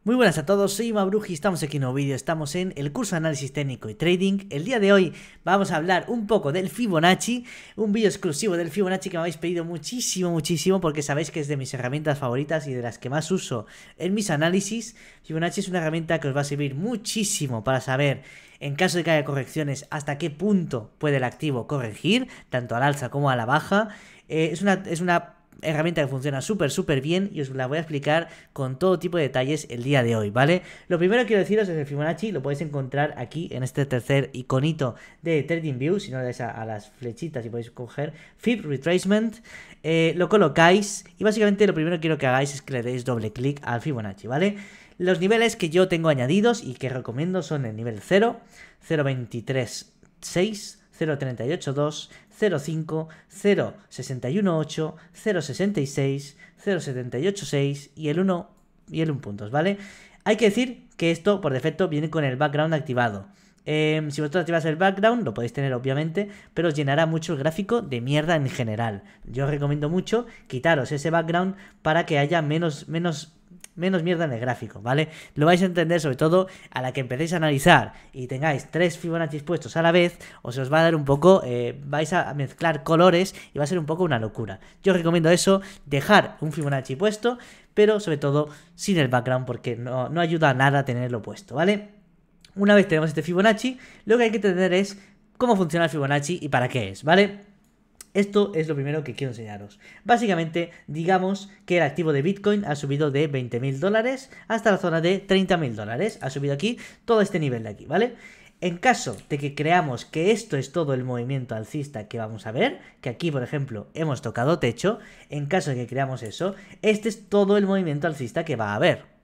Muy buenas a todos, soy Mabruji y estamos aquí en un nuevo vídeo, estamos en el curso de análisis técnico y trading. El día de hoy vamos a hablar un poco del Fibonacci, un vídeo exclusivo del Fibonacci que me habéis pedido muchísimo porque sabéis que es de mis herramientas favoritas y de las que más uso en mis análisis. Fibonacci es una herramienta que os va a servir muchísimo para saber, en caso de que haya correcciones, hasta qué punto puede el activo corregir, tanto al alza como a la baja. Es una herramienta que funciona súper bien y os la voy a explicar con todo tipo de detalles el día de hoy, ¿vale? Lo primero que quiero deciros es el Fibonacci, lo podéis encontrar aquí en este tercer iconito de TradingView, si no le dais a las flechitas y podéis coger Fib Retracement, lo colocáis y básicamente lo primero que quiero que hagáis es que le deis doble clic al Fibonacci, ¿vale? Los niveles que yo tengo añadidos y que recomiendo son el nivel 0, 0.23.6, 0.38.2, 0.5, 0.61.8, 0.66, 0.78.6 y el 1 puntos, ¿vale? Hay que decir que esto por defecto viene con el background activado. Si vosotros activáis el background, lo podéis tener obviamente, pero os llenará mucho el gráfico de mierda en general. Yo os recomiendo mucho quitaros ese background para que haya menos mierda en el gráfico, ¿vale? Lo vais a entender sobre todo a la que empecéis a analizar y tengáis 3 Fibonacci puestos a la vez, os va a dar un poco, vais a mezclar colores y va a ser un poco una locura. Yo os recomiendo eso, dejar un Fibonacci puesto, pero sobre todo sin el background porque no ayuda a nada tenerlo puesto, ¿vale? Una vez tenemos este Fibonacci, lo que hay que entender es cómo funciona el Fibonacci y para qué es, ¿vale? Esto es lo primero que quiero enseñaros. Básicamente, digamos que el activo de Bitcoin ha subido de 20.000 dólares hasta la zona de 30.000 dólares. Ha subido aquí todo este nivel de aquí, ¿vale? En caso de que creamos que esto es todo el movimiento alcista que vamos a ver, que aquí, por ejemplo, hemos tocado techo, en caso de que creamos eso, este es todo el movimiento alcista que va a haber.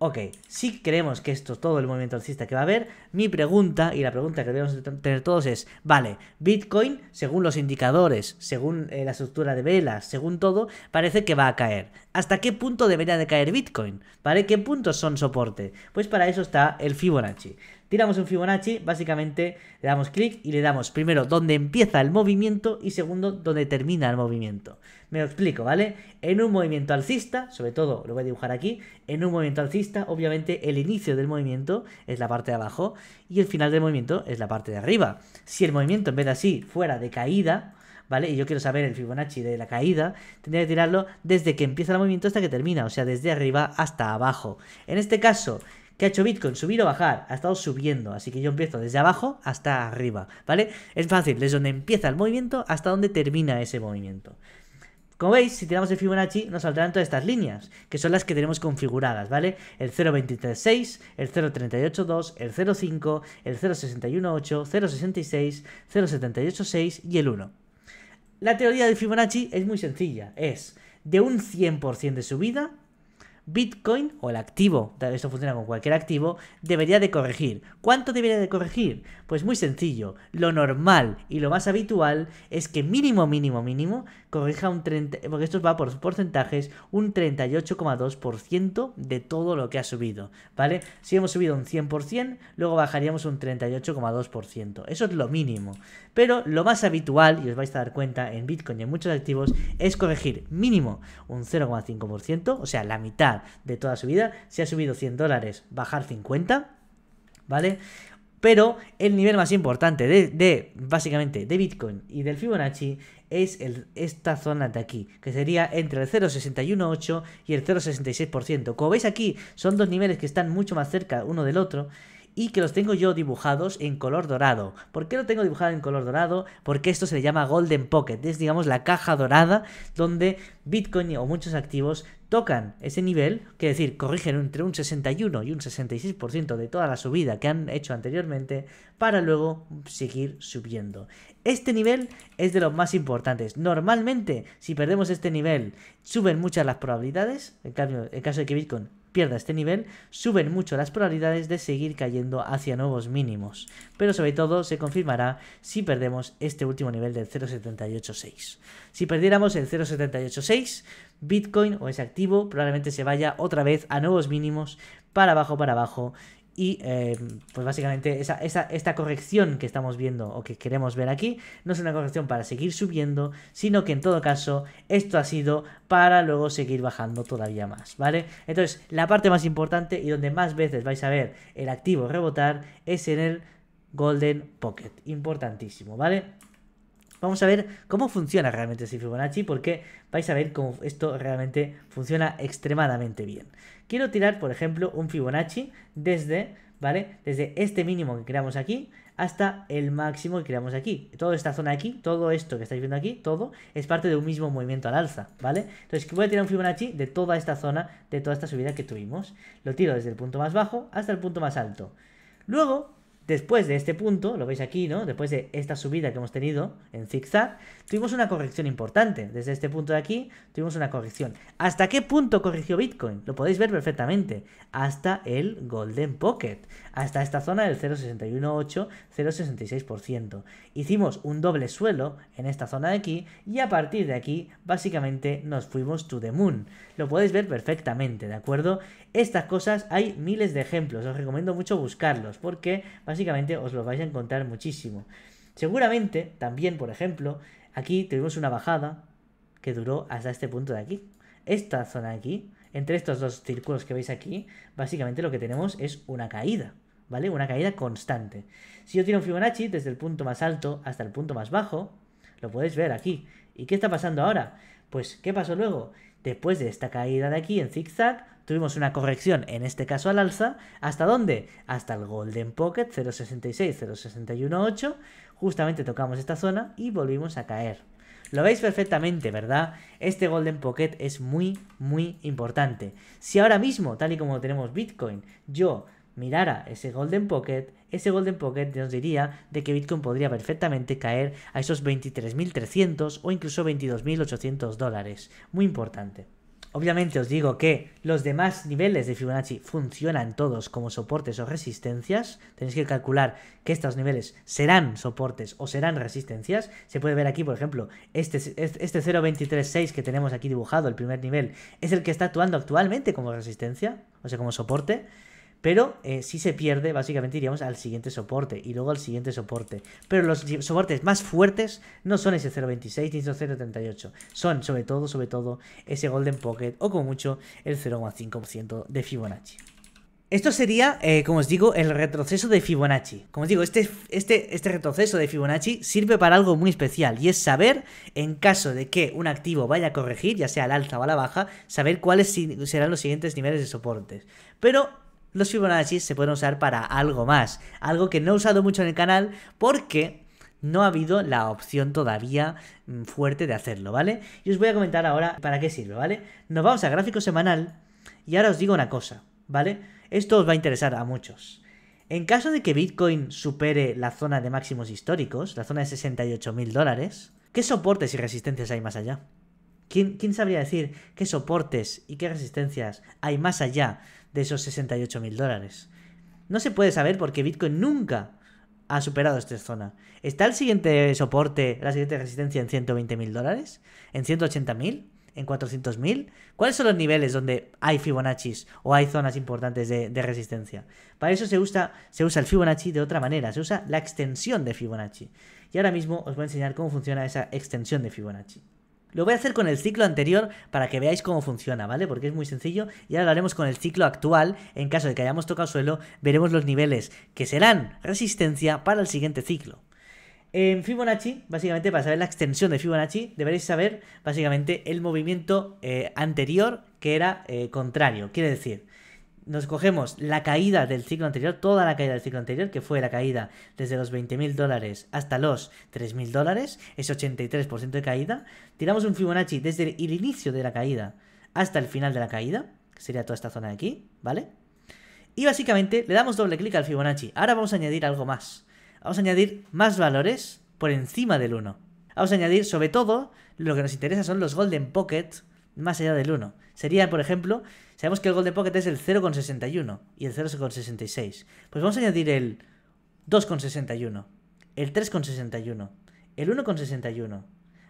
Ok, si creemos que esto es todo el movimiento alcista que va a haber, mi pregunta, y la pregunta que debemos tener todos es, vale, Bitcoin, según los indicadores, según la estructura de velas, según todo, parece que va a caer. ¿Hasta qué punto debería de caer Bitcoin? ¿Vale? ¿Qué puntos son soporte? Pues para eso está el Fibonacci. Tiramos un Fibonacci, básicamente le damos clic y le damos primero donde empieza el movimiento y segundo donde termina el movimiento. Me lo explico, ¿vale? En un movimiento alcista, sobre todo lo voy a dibujar aquí, en un movimiento alcista, obviamente el inicio del movimiento es la parte de abajo y el final del movimiento es la parte de arriba. Si el movimiento en vez de así fuera de caída, ¿vale? Y yo quiero saber el Fibonacci de la caída, tendría que tirarlo desde que empieza el movimiento hasta que termina, o sea, desde arriba hasta abajo. En este caso, ¿qué ha hecho Bitcoin? ¿Subir o bajar? Ha estado subiendo, así que yo empiezo desde abajo hasta arriba, ¿vale? Es fácil, desde donde empieza el movimiento hasta donde termina ese movimiento. Como veis, si tiramos el Fibonacci, nos saldrán todas estas líneas, que son las que tenemos configuradas, ¿vale? El 0.23.6, el 0.38.2, el 0.5, el 0.61.8, 0.66, 0.78.6 y el 1. La teoría del Fibonacci es muy sencilla, es de un 100% de subida, Bitcoin o el activo, esto funciona con cualquier activo, debería de corregir. ¿Cuánto debería de corregir? Pues muy sencillo, lo normal y lo más habitual es que mínimo corrija un 30, porque esto va por porcentajes, un 38,2% de todo lo que ha subido, ¿vale? Si hemos subido un 100%, luego bajaríamos un 38,2%, eso es lo mínimo. Pero lo más habitual, y os vais a dar cuenta en Bitcoin y en muchos activos, es corregir mínimo un 0,5%, o sea, la mitad de toda su vida. Si ha subido 100 dólares, bajar 50, ¿vale? Pero el nivel más importante básicamente de Bitcoin y del Fibonacci es esta zona de aquí, que sería entre el 0,618 y el 0,66%. Como veis aquí, son dos niveles que están mucho más cerca uno del otro y que los tengo yo dibujados en color dorado. ¿Por qué lo tengo dibujado en color dorado? Porque esto se le llama Golden Pocket, es digamos la caja dorada donde Bitcoin o muchos activos tocan ese nivel, que es decir, corrigen entre un 61 y un 66% de toda la subida que han hecho anteriormente para luego seguir subiendo. Este nivel es de los más importantes. Normalmente, si perdemos este nivel, suben muchas las probabilidades. En cambio, en caso de que Bitcoin pierda este nivel, suben mucho las probabilidades de seguir cayendo hacia nuevos mínimos. Pero sobre todo se confirmará si perdemos este último nivel del 0.786. Si perdiéramos el 0.786, Bitcoin o ese activo probablemente se vaya otra vez a nuevos mínimos para abajo Y pues básicamente esta corrección que estamos viendo o que queremos ver aquí no es una corrección para seguir subiendo, sino que en todo caso esto ha sido para luego seguir bajando todavía más, ¿vale? Entonces la parte más importante y donde más veces vais a ver el activo rebotar es en el Golden Pocket, importantísimo, ¿vale? Vamos a ver cómo funciona realmente ese Fibonacci, porque vais a ver cómo esto realmente funciona extremadamente bien. Quiero tirar, por ejemplo, un Fibonacci desde, ¿vale? Desde este mínimo que creamos aquí hasta el máximo que creamos aquí. Toda esta zona aquí, todo esto que estáis viendo aquí, todo es parte de un mismo movimiento al alza, ¿vale? Entonces voy a tirar un Fibonacci de toda esta zona, de toda esta subida que tuvimos. Lo tiro desde el punto más bajo hasta el punto más alto. Luego, después de este punto, lo veis aquí, ¿no? Después de esta subida que hemos tenido en zigzag, tuvimos una corrección importante. Desde este punto de aquí, tuvimos una corrección. ¿Hasta qué punto corrigió Bitcoin? Lo podéis ver perfectamente. Hasta el Golden Pocket. Hasta esta zona del 0,618, 0,66%. Hicimos un doble suelo en esta zona de aquí y a partir de aquí, básicamente, nos fuimos to the moon. Lo podéis ver perfectamente, ¿de acuerdo? Estas cosas hay miles de ejemplos. Os recomiendo mucho buscarlos porque básicamente os lo vais a encontrar muchísimo. Seguramente también, por ejemplo, aquí tuvimos una bajada que duró hasta este punto de aquí. Esta zona de aquí, entre estos dos círculos que veis aquí, básicamente lo que tenemos es una caída, ¿vale? Una caída constante. Si yo tiro un Fibonacci desde el punto más alto hasta el punto más bajo, lo podéis ver aquí. ¿Y qué está pasando ahora? Pues, ¿qué pasó luego? Después de esta caída de aquí en zigzag, tuvimos una corrección, en este caso al alza. ¿Hasta dónde? Hasta el Golden Pocket 0.66, 0.618. Justamente tocamos esta zona y volvimos a caer. Lo veis perfectamente, ¿verdad? Este Golden Pocket es muy, muy importante. Si ahora mismo, tal y como tenemos Bitcoin, yo mirara ese Golden Pocket nos diría de que Bitcoin podría perfectamente caer a esos 23.300 o incluso 22.800 dólares. Muy importante. Obviamente os digo que los demás niveles de Fibonacci funcionan todos como soportes o resistencias. Tenéis que calcular que estos niveles serán soportes o serán resistencias. Se puede ver aquí, por ejemplo, este 0.236 que tenemos aquí dibujado, el primer nivel, es el que está actuando actualmente como resistencia, o sea, como soporte. Pero si se pierde, básicamente iríamos al siguiente soporte y luego al siguiente soporte. Pero los soportes más fuertes no son ese 0.26 ni ese 0.38. Son sobre todo ese Golden Pocket o como mucho el 0,5% de Fibonacci. Esto sería, como os digo, el retroceso de Fibonacci. Como os digo, este retroceso de Fibonacci sirve para algo muy especial y es saber, en caso de que un activo vaya a corregir, ya sea al alza o a la baja, saber cuáles serán los siguientes niveles de soportes. Pero los Fibonacci se pueden usar para algo más, algo que no he usado mucho en el canal porque no ha habido la opción todavía fuerte de hacerlo, ¿vale? Y os voy a comentar ahora para qué sirve, ¿vale? Nos vamos a gráfico semanal y ahora os digo una cosa, ¿vale? Esto os va a interesar a muchos. En caso de que Bitcoin supere la zona de máximos históricos, la zona de 68.000 dólares, ¿qué soportes y resistencias hay más allá? ¿Quién sabría decir qué soportes y qué resistencias hay más allá de esos 68.000 dólares? No se puede saber porque Bitcoin nunca ha superado esta zona. ¿Está el siguiente soporte, la siguiente resistencia en 120.000 dólares? ¿En 180.000? ¿En 400.000? ¿Cuáles son los niveles donde hay Fibonaccis o hay zonas importantes de resistencia? Para eso se usa el Fibonacci de otra manera, se usa la extensión de Fibonacci. Y ahora mismo os voy a enseñar cómo funciona esa extensión de Fibonacci. Lo voy a hacer con el ciclo anterior para que veáis cómo funciona, ¿vale? Porque es muy sencillo y ahora lo haremos con el ciclo actual. En caso de que hayamos tocado suelo, veremos los niveles que serán resistencia para el siguiente ciclo. En Fibonacci, básicamente para saber la extensión de Fibonacci, deberéis saber básicamente el movimiento anterior que era contrario. Quiere decir, nos cogemos la caída del ciclo anterior, toda la caída del ciclo anterior, que fue la caída desde los 20.000 dólares hasta los 3.000 dólares, es 83% de caída. Tiramos un Fibonacci desde el inicio de la caída hasta el final de la caída, que sería toda esta zona de aquí, ¿vale? Y básicamente le damos doble clic al Fibonacci. Ahora vamos a añadir algo más. Vamos a añadir más valores por encima del 1. Vamos a añadir, sobre todo, lo que nos interesa son los Golden Pocket más allá del 1. Sería, por ejemplo, sabemos que el Golden Pocket es el 0,61 y el 0,66. Pues vamos a añadir el 2,61, el 3,61, el 1,61.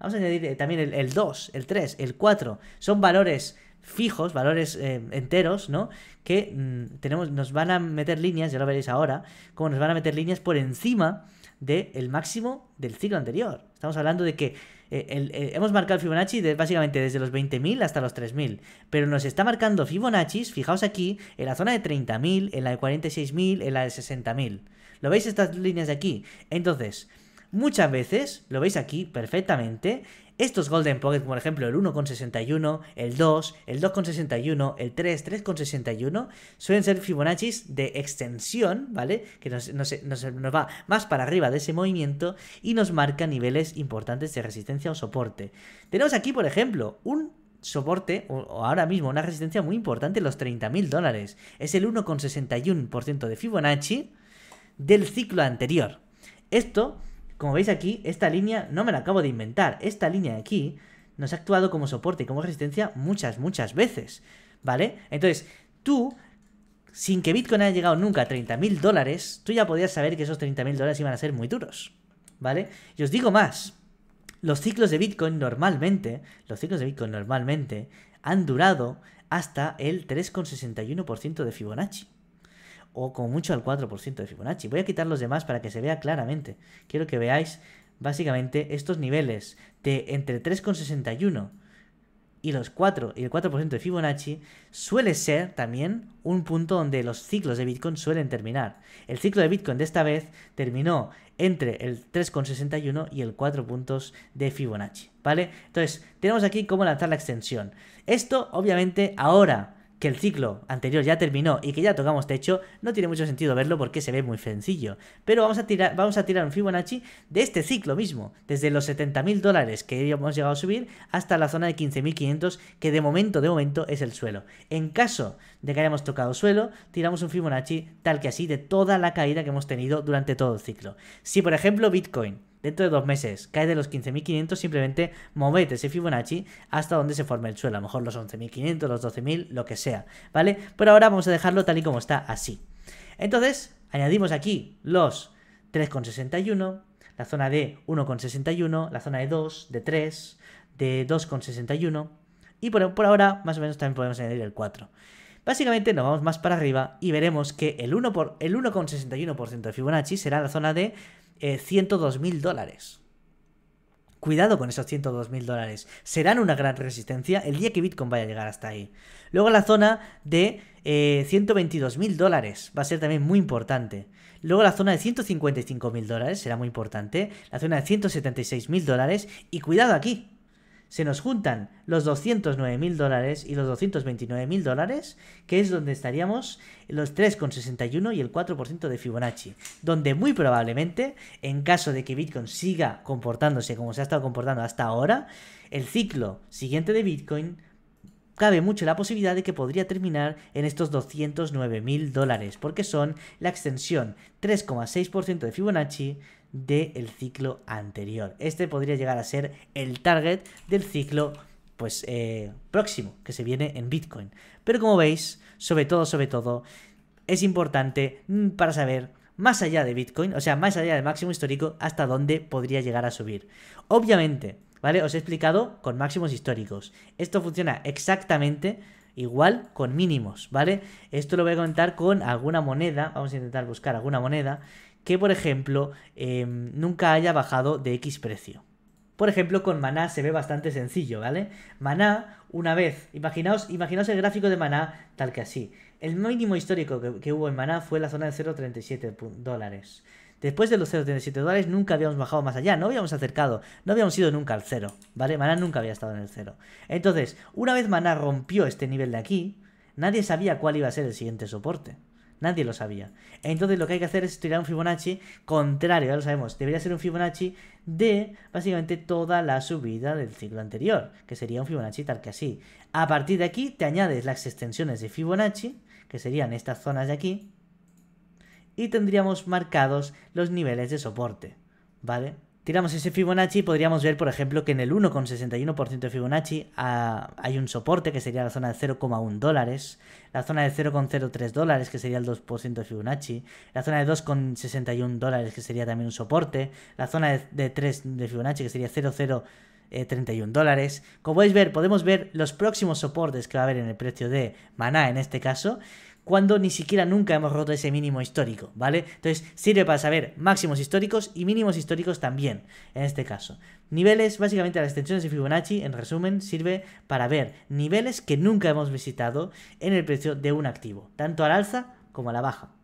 Vamos a añadir también el 2, el 3, el 4. Son valores fijos, valores enteros, ¿no? Que nos van a meter líneas, ya lo veréis ahora, como nos van a meter líneas por encima del máximo del ciclo anterior. Estamos hablando de que hemos marcado el Fibonacci básicamente desde los 20.000 hasta los 3.000, pero nos está marcando Fibonacci, fijaos aquí, en la zona de 30.000, en la de 46.000, en la de 60.000. ¿Lo veis estas líneas de aquí? Entonces, muchas veces, lo veis aquí perfectamente, estos Golden Pocket, por ejemplo, el 1,61, el 2, el 2,61, el 3, 3,61, suelen ser Fibonaccis de extensión, ¿vale? Que nos va más para arriba de ese movimiento y nos marca niveles importantes de resistencia o soporte. Tenemos aquí, por ejemplo, un soporte, o ahora mismo una resistencia muy importante en los $30.000. Es el 1,61% de Fibonacci del ciclo anterior. Esto, como veis aquí, esta línea no me la acabo de inventar. Esta línea de aquí nos ha actuado como soporte y como resistencia muchas veces, ¿vale? Entonces, tú, sin que Bitcoin haya llegado nunca a $30.000, tú ya podías saber que esos $30.000 iban a ser muy duros, ¿vale? Y os digo más, los ciclos de Bitcoin normalmente han durado hasta el 3,61% de Fibonacci. O como mucho al 4% de Fibonacci. Voy a quitar los demás para que se vea claramente. Quiero que veáis básicamente estos niveles de entre 3,61 y el 4% de Fibonacci suele ser también un punto donde los ciclos de Bitcoin suelen terminar. El ciclo de Bitcoin de esta vez terminó entre el 3,61 y el 4 puntos de Fibonacci, ¿vale? Entonces, tenemos aquí cómo lanzar la extensión. Esto, obviamente, ahora que el ciclo anterior ya terminó y que ya tocamos techo, no tiene mucho sentido verlo porque se ve muy sencillo. Pero vamos a tirar un Fibonacci de este ciclo mismo, desde los $70.000 que hemos llegado a subir hasta la zona de 15.500, que de momento es el suelo. En caso de que hayamos tocado suelo, tiramos un Fibonacci tal que así de toda la caída que hemos tenido durante todo el ciclo. Si por ejemplo Bitcoin dentro de 2 meses cae de los 15.500, simplemente moved ese Fibonacci hasta donde se forme el suelo. A lo mejor los 11.500, los 12.000, lo que sea, ¿vale? Pero ahora vamos a dejarlo tal y como está, así. Entonces, añadimos aquí los 3,61, la zona de 1,61, la zona de 2, de 3, de 2,61 y por ahora más o menos también podemos añadir el 4. Básicamente nos vamos más para arriba y veremos que el 1,61% de Fibonacci será la zona de $102.000. Cuidado con esos $102.000. Serán una gran resistencia el día que Bitcoin vaya a llegar hasta ahí. Luego la zona de $122.000 va a ser también muy importante. Luego la zona de $155.000 será muy importante. La zona de $176.000. Y cuidado aquí. Se nos juntan los $209.000 y los $229.000, que es donde estaríamos los 3,61 y el 4% de Fibonacci, donde muy probablemente, en caso de que Bitcoin siga comportándose como se ha estado comportando hasta ahora, el ciclo siguiente de Bitcoin cabe mucho la posibilidad de que podría terminar en estos $209.000, porque son la extensión 3,6% de Fibonacci del ciclo anterior. Este podría llegar a ser el target del ciclo pues próximo que se viene en Bitcoin. Pero como veis, sobre todo, es importante para saber más allá de Bitcoin, o sea, más allá del máximo histórico, hasta dónde podría llegar a subir. Obviamente, ¿vale? Os he explicado con máximos históricos. Esto funciona exactamente igual con mínimos, ¿vale? Esto lo voy a comentar con alguna moneda. Vamos a intentar buscar alguna moneda que, por ejemplo, nunca haya bajado de X precio. Por ejemplo, con Maná se ve bastante sencillo, ¿vale? Maná, una vez, imaginaos el gráfico de Maná tal que así. El mínimo histórico que hubo en Maná fue la zona de $0,37. Después de los $0,37 nunca habíamos bajado más allá, no habíamos acercado, no habíamos ido nunca al cero, ¿vale? Maná nunca había estado en el cero. Entonces, una vez Maná rompió este nivel de aquí, nadie sabía cuál iba a ser el siguiente soporte. Nadie lo sabía. Entonces lo que hay que hacer es tirar un Fibonacci contrario, ya lo sabemos. Debería ser un Fibonacci de básicamente toda la subida del ciclo anterior, que sería un Fibonacci tal que así. A partir de aquí te añades las extensiones de Fibonacci, que serían estas zonas de aquí, y tendríamos marcados los niveles de soporte, ¿vale? Tiramos ese Fibonacci y podríamos ver, por ejemplo, que en el 1,61% de Fibonacci hay un soporte que sería la zona de $0,1, la zona de $0,03 que sería el 2% de Fibonacci, la zona de $2,61 que sería también un soporte, la zona de 3 de Fibonacci que sería 31 dólares. Como podéis ver, podemos ver los próximos soportes que va a haber en el precio de Maná en este caso, cuando ni siquiera nunca hemos roto ese mínimo histórico, ¿vale? Entonces sirve para saber máximos históricos y mínimos históricos también, en este caso. Niveles, básicamente las extensiones de Fibonacci, en resumen, sirve para ver niveles que nunca hemos visitado en el precio de un activo, tanto al alza como a la baja.